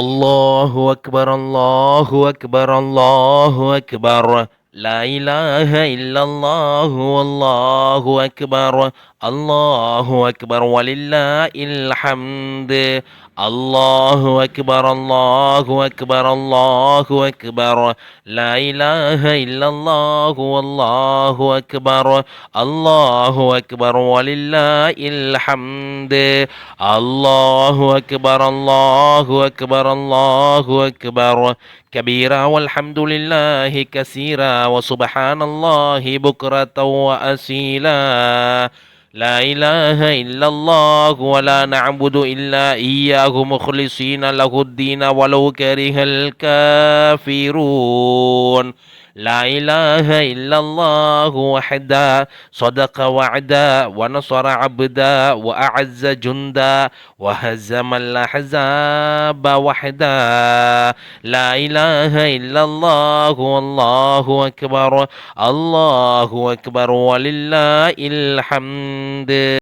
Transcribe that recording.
الله أكبر الله أكبر الله أكبر لا إله إلا الله والله أكبر الله أكبر ولله الحمد الله أكبر الله أكبر الله أكبر لا إله إلا الله والله أكبر الله أكبر ولله الحمد الله أكبر الله أكبر الله أكبر كبيرا والحمد لله كثيرا وسبحان الله بكرة وأصيلا لا إله إلا الله ولا نعبد إلا إياه مخلصين له الدين ولو كره الكافرون لا إله إلا الله وحده صدق وعدا ونصر عبدا وأعز جندا وهزم الأحزاب وحدا لا إله إلا الله والله أكبر الله أكبر ولله الحمد